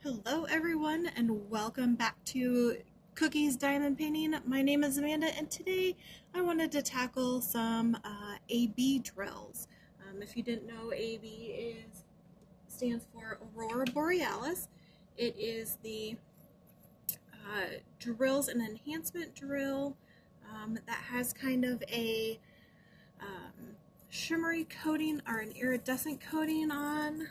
Hello everyone and welcome back to Cookies Diamond Painting. My name is Amanda and today I wanted to tackle some AB drills. If you didn't know, AB stands for Aurora Borealis. It is the drills and enhancement drill that has kind of a shimmery coating or an iridescent coating on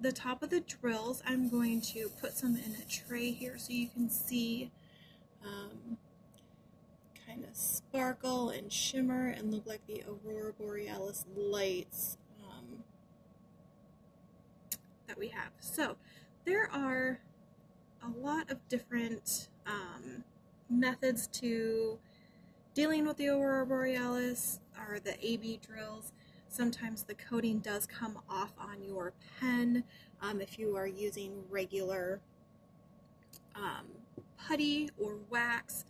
the top of the drills. I'm going to put some in a tray here so you can see kind of sparkle and shimmer and look like the Aurora Borealis lights that we have. So there are a lot of different methods to dealing with the Aurora Borealis or the AB drills. Sometimes the coating does come off on your pen if you are using regular putty or wax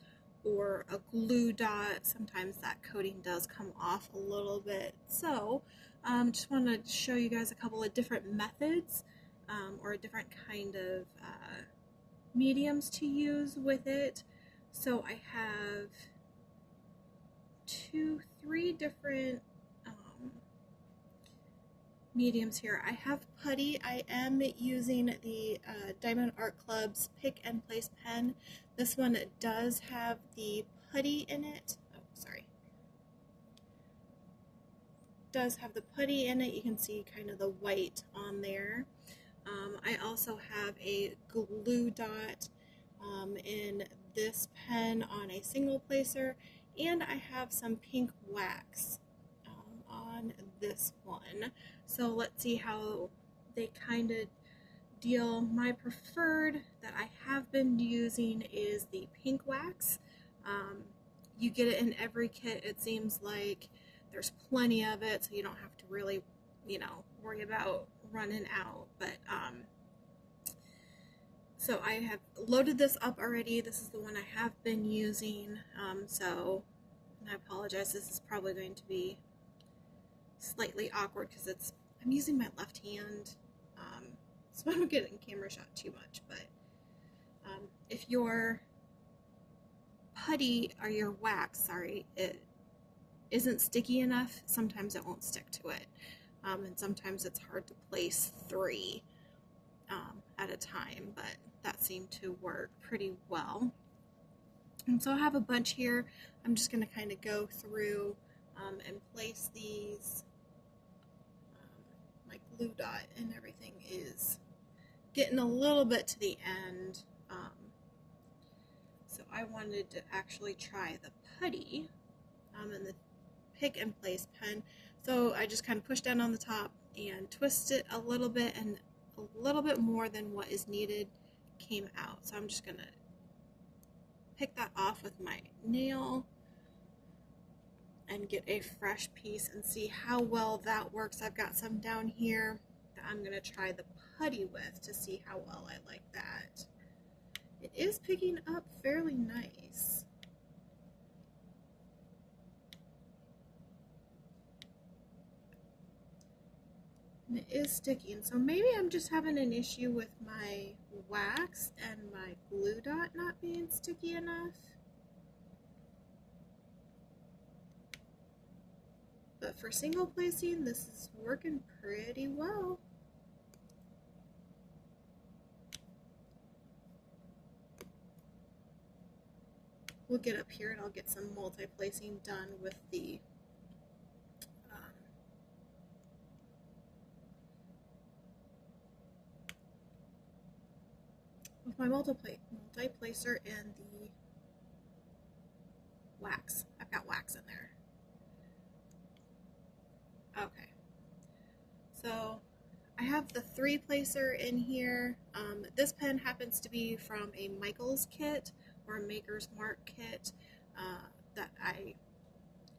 or a glue dot. Sometimes that coating does come off a little bit. So just wanted to show you guys a couple of different methods or a different kind of mediums to use with it. So I have three different mediums here. I have putty. I am using the Diamond Art Club's Pick and Place pen. This one does have the putty in it. Oh, sorry. Does have the putty in it. You can see kind of the white on there. I also have a glue dot in this pen on a single placer, and I have some pink wax on this one. So let's see how they kind of deal. My preferred that I have been using is the pink wax. You get it in every kit. It seems like there's plenty of it, so you don't have to really, worry about running out. But so I have loaded this up already. This is the one I have been using. So I apologize. This is probably going to be slightly awkward because I'm using my left hand, so I don't get in camera shot too much. But if your putty or your wax, it isn't sticky enough, sometimes it won't stick to it, and sometimes it's hard to place three at a time. But that seemed to work pretty well. And so I have a bunch here. I'm just going to kind of go through and place these. My glue dot and everything is getting a little bit to the end. So I wanted to actually try the putty and the Pick and Place pen. So I just kind of push down on the top and twist it a little bit, and a little bit more than what is needed came out. So I'm just going to pick that off with my nail and get a fresh piece and see how well that works. I've got some down here that I'm going to try the putty with to see how well I like that. It is picking up fairly nice. And it is sticking, so maybe I'm just having an issue with my wax and my glue dot not being sticky enough. But for single placing, this is working pretty well. We'll get up here and I'll get some multi-placing done with the my multi-placer and the wax. I've got wax in there. Okay, so I have the 3-placer in here. This pen happens to be from a Michaels kit or a Maker's Mark kit that I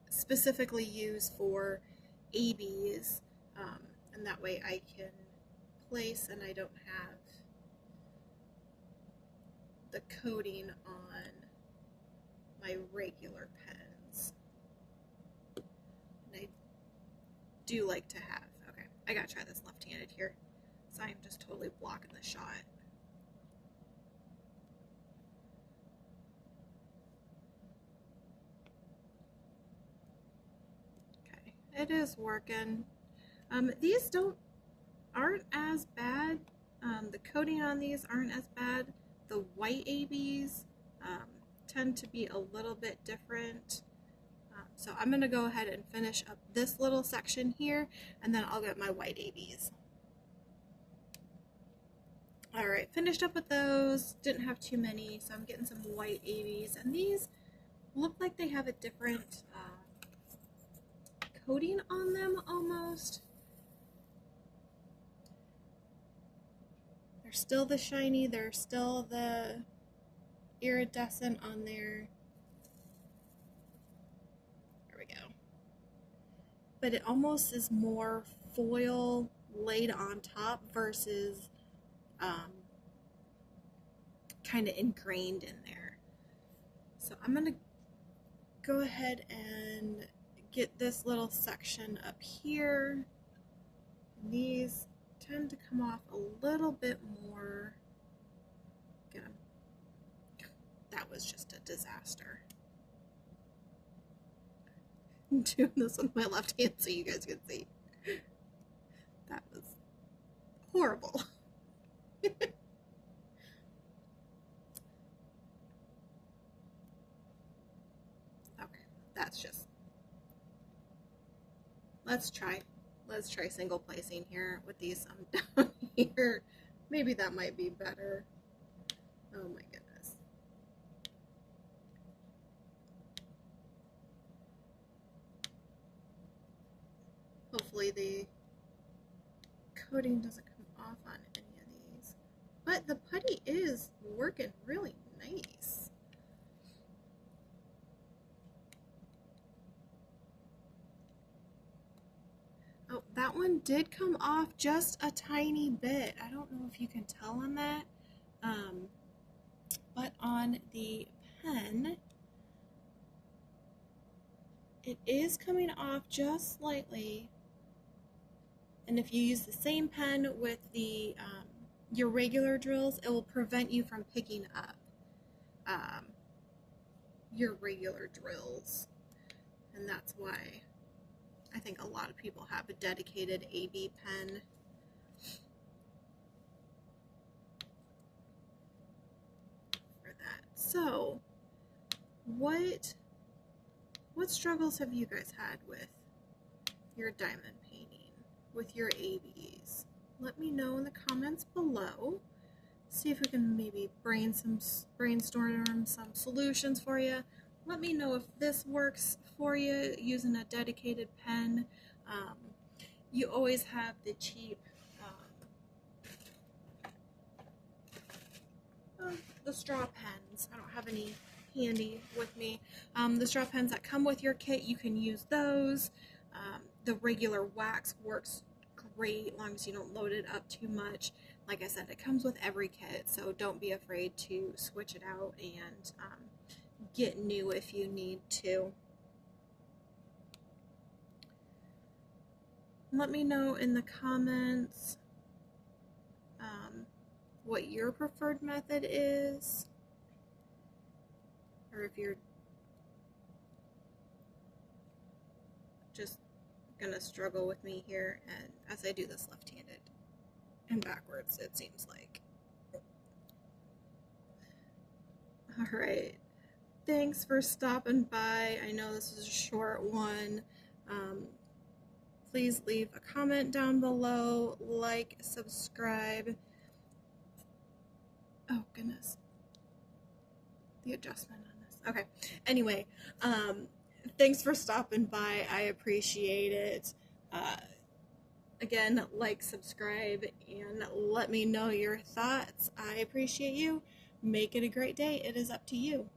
specifically use for ABs, and that way I can place and I don't have the coating on my regular pens. And I do like to have, okay, I gotta try this left-handed here, so I'm just totally blocking the shot. it is working. These aren't as bad. The coating on these aren't as bad. The white ABs tend to be a little bit different. So I'm going to go ahead and finish up this little section here, and then I'll get my white ABs. Alright, finished up with those. Didn't have too many, so I'm getting some white ABs. And these look like they have a different coating on them almost. They're still the shiny, they're still the iridescent on there. There we go. But it almost is more foil laid on top versus kind of ingrained in there. So I'm going to go ahead and get this little section up here. And these tend to come off a little bit more. That was just a disaster. I'm doing this with my left hand so you guys can see. That was horrible. Okay, that's just. Let's try single placing here with these down here. Maybe that might be better. Oh my goodness. Hopefully the coating doesn't come off on any of these. But the putty is working really nice. Oh, that one did come off just a tiny bit. I don't know if you can tell on that. But on the pen, it is coming off just slightly. And if you use the same pen with the your regular drills, it will prevent you from picking up your regular drills. And that's why I think a lot of people have a dedicated AB pen. For that. So, what struggles have you guys had with your diamond painting, with your ABs? Let me know in the comments below. See if we can maybe brainstorm some solutions for you. Let me know if this works for you using a dedicated pen. You always have the cheap, the straw pens. I don't have any handy with me. The straw pens that come with your kit, you can use those. The regular wax works great as long as you don't load it up too much. Like I said, it comes with every kit, so don't be afraid to switch it out and get new if you need to. Let me know in the comments what your preferred method is, or if you're just gonna struggle with me here and as I do this left-handed and backwards, it seems like. All right. Thanks for stopping by. I know this is a short one. Please leave a comment down below, like, subscribe. Oh, goodness. The adjustment on this. Okay. Anyway, thanks for stopping by. I appreciate it. Again, like, subscribe, and let me know your thoughts. I appreciate you. Make it a great day. It is up to you.